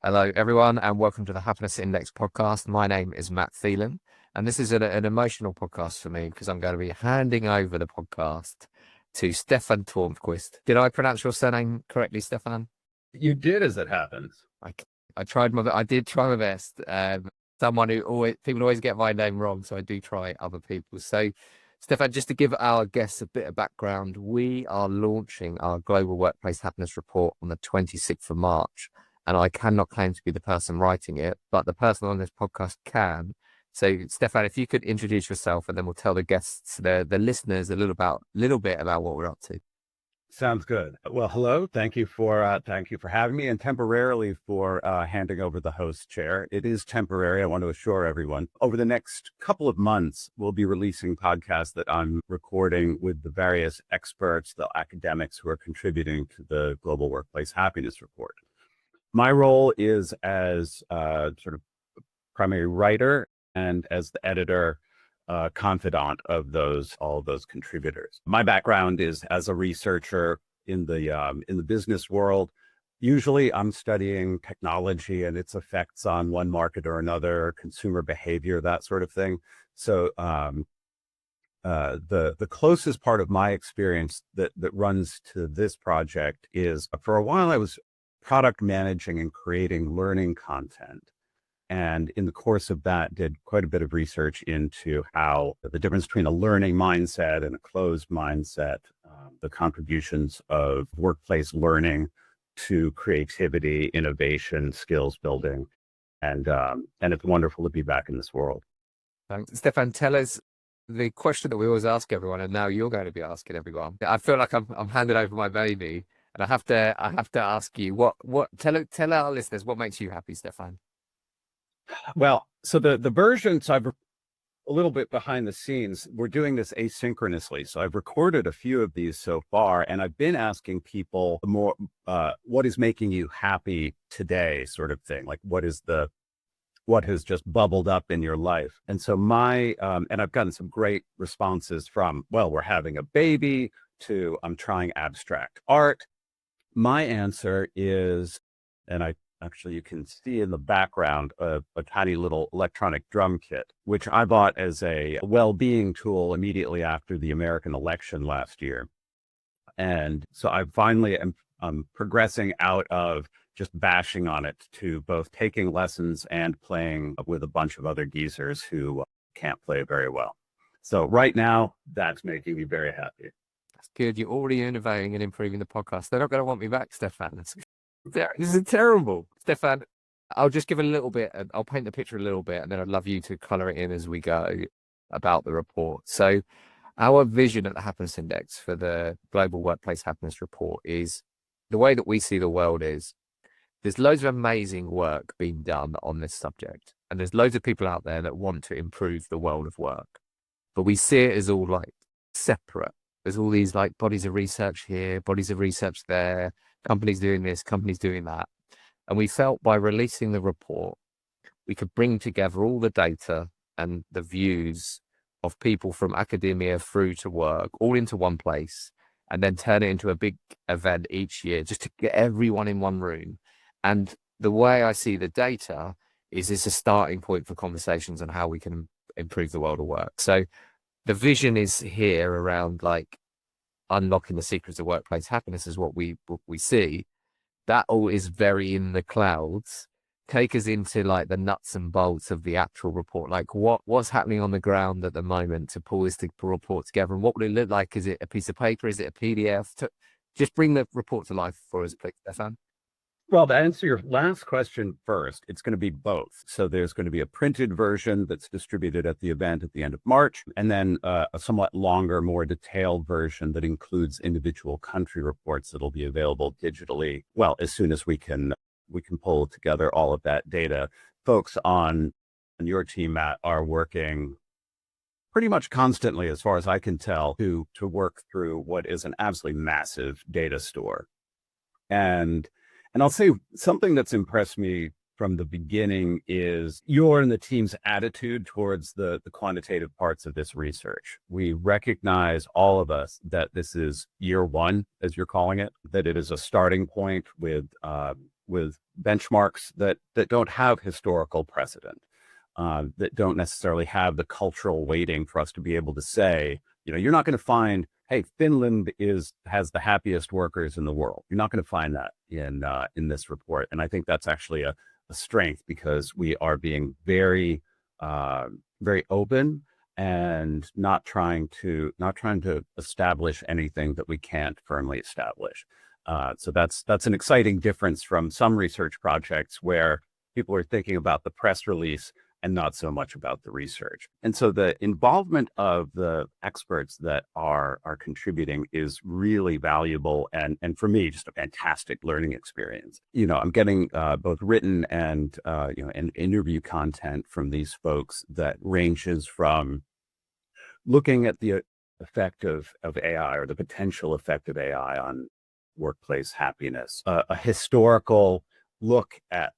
Hello, everyone, and welcome to the Happiness Index podcast. My name is Matt Thielen, and this is an emotional podcast for me because I'm going to be handing over the podcast to Stefan Torvquist. Did I pronounce your surname correctly, Stefan? You did, as it happens. I did try my best. People always get my name wrong, so I do try other people. So, Stefan, just to give our guests a bit of background, we are launching our Global Workplace Happiness Report on the 26th of March. And I cannot claim to be the person writing it, but the person on this podcast can. So, Stefan, if you could introduce yourself, and then we'll tell the guests, the listeners, a little bit about what we're up to. Sounds good. Well, hello. Thank you for having me, and temporarily for handing over the host chair. It is temporary. I want to assure everyone. Over the next couple of months, we'll be releasing podcasts that I'm recording with the various experts, the academics who are contributing to the Global Workplace Happiness Report. My role is as sort of primary writer and as the editor, confidant of all of those contributors. My background is as a researcher in the business world. Usually, I'm studying technology and its effects on one market or another, consumer behavior, that sort of thing. So, the closest part of my experience that runs to this project is, for a while, I was product managing and creating learning content. And in the course of that, did quite a bit of research into how the difference between a learning mindset and a closed mindset, the contributions of workplace learning to creativity, innovation, skills building. And it's wonderful to be back in this world. Thanks. Stefan, tell us the question that we always ask everyone, and now you're going to be asking everyone. I feel like I'm handing over my baby. And I have to ask you, tell our listeners what makes you happy, Stefan. Well, so the version, so I've a little bit behind the scenes. We're doing this asynchronously. So I've recorded a few of these so far, and I've been asking people more, what is making you happy today, sort of thing. Like what has just bubbled up in your life. And so and I've gotten some great responses from, well, we're having a baby, to I'm trying abstract art. My answer is, and you can see in the background a tiny little electronic drum kit, which I bought as a well-being tool immediately after the American election last year. And so I finally am progressing out of just bashing on it to both taking lessons and playing with a bunch of other geezers who can't play very well. So right now, that's making me very happy. Good. You're already innovating and improving the podcast. They're not going to want me back, Stefan. This is terrible. Stefan, I'll just give a little bit, I'll paint the picture a little bit, and then I'd love you to color it in as we go about the report. So our vision at the Happiness Index for the Global Workplace Happiness Report is, the way that we see the world is, there's loads of amazing work being done on this subject. And there's loads of people out there that want to improve the world of work. But we see it as all like separate. There's all these like bodies of research here, bodies of research there, companies doing this, companies doing that. And we felt by releasing the report, we could bring together all the data and the views of people from academia through to work all into one place, and then turn it into a big event each year just to get everyone in one room. And the way I see the data is it's a starting point for conversations on how we can improve the world of work. So the vision is here around like unlocking the secrets of workplace happiness is what we see. That all is very in the clouds. Take us into like the nuts and bolts of the actual report. Like what's happening on the ground at the moment to pull this report together, and what would it look like? Is it a piece of paper? Is it a PDF? Just bring the report to life for us, please, Stefan. Well, to answer your last question first, it's going to be both. So there's going to be a printed version that's distributed at the event at the end of March, and then a somewhat longer, more detailed version that includes individual country reports that'll be available digitally. Well, as soon as we can pull together all of that data. Folks on your team, Matt, are working pretty much constantly, as far as I can tell, to work through what is an absolutely massive data store. And I'll say something that's impressed me from the beginning is your and the team's attitude towards the quantitative parts of this research. We recognize, all of us, that this is year one, as you're calling it, that it is a starting point with with benchmarks that don't have historical precedent, that don't necessarily have the cultural weighting for us to be able to say, you're not going to find, hey, Finland has the happiest workers in the world. You're not going to find that in this report, and I think that's actually a strength, because we are being very very open and not trying to establish anything that we can't firmly establish. So that's an exciting difference from some research projects where people are thinking about the press release and not so much about the research. And so the involvement of the experts that are contributing is really valuable, and for me, just a fantastic learning experience. I'm getting both written and and interview content from these folks that ranges from looking at the effect of AI, or the potential effect of AI on workplace happiness, a historical look at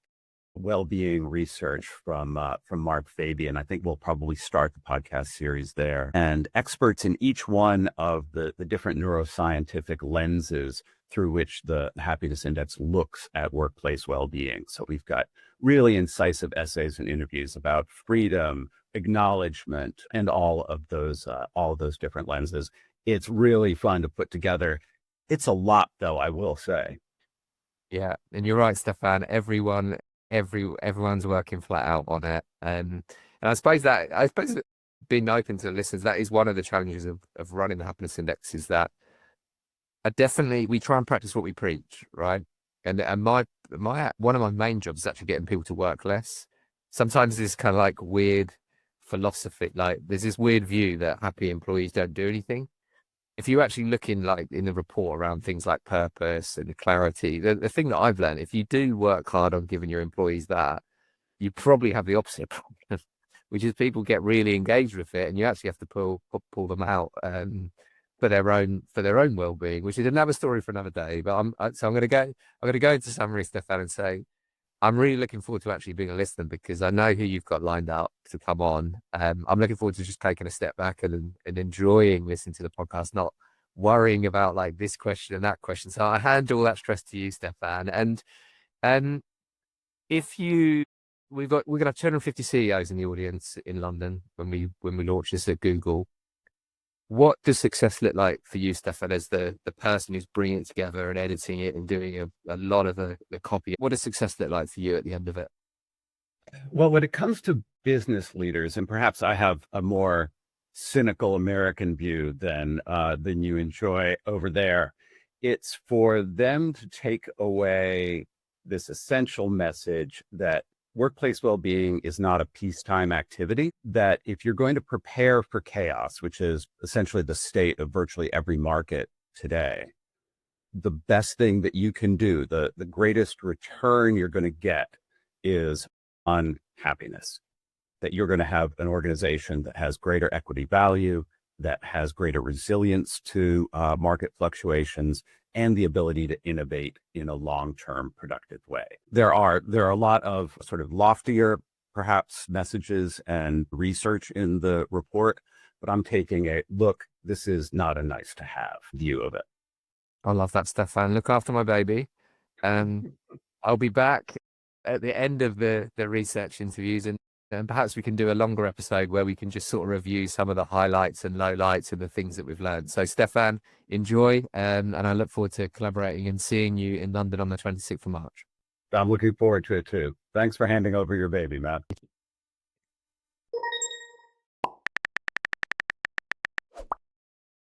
well-being research from Mark Fabian. I think we'll probably start the podcast series there, and experts in each one of the different neuroscientific lenses through which the happiness index looks at workplace well-being. So we've got really incisive essays and interviews about freedom, acknowledgement, and all of those different lenses. It's really fun to put together. It's a lot, though, I will say. Yeah, and you're right, Stefan. Everyone's working flat out on it, and I suppose being open to the listeners, that is one of the challenges of running the happiness index, is that we try and practice what we preach, right? And my one of my main jobs is actually getting people to work less. Sometimes this kind of like weird philosophy, like there's this weird view that happy employees don't do anything. If you actually look in the report around things like purpose and clarity, the thing that I've learned, if you do work hard on giving your employees that, you probably have the opposite problem, which is people get really engaged with it, and you actually have to pull them out for their own well-being, which is another story for another day. But I'm going to go into summary, Stefan, and say I'm really looking forward to actually being a listener, because I know who you've got lined up to come on. I'm looking forward to just taking a step back and enjoying listening to the podcast, not worrying about like this question and that question. So I hand all that stress to you, Stefan. And we're going to have 250 CEOs in the audience in London when we launch this at Google. What does success look like for you, Stefan, as the person who's bringing it together and editing it and doing a lot of the copy? What does success look like for you at the end of it? Well, when it comes to business leaders, and perhaps I have a more cynical American view than you enjoy over there, it's for them to take away this essential message that workplace well-being is not a peacetime activity, that if you're going to prepare for chaos, which is essentially the state of virtually every market today, the best thing that you can do, the greatest return you're going to get, is on happiness. That you're going to have an organization that has greater equity value, that has greater resilience to market fluctuations, and the ability to innovate in a long-term productive way. There are a lot of sort of loftier, perhaps, messages and research in the report, but I'm taking a look, this is not a nice to have view of it. I love that, Stefan. Look after my baby. I'll be back at the end of the research interviews, and perhaps we can do a longer episode where we can just sort of review some of the highlights and lowlights and the things that we've learned. So, Stefan, enjoy, and I look forward to collaborating and seeing you in London on the 26th of March. I'm looking forward to it too. Thanks for handing over your baby, Matt.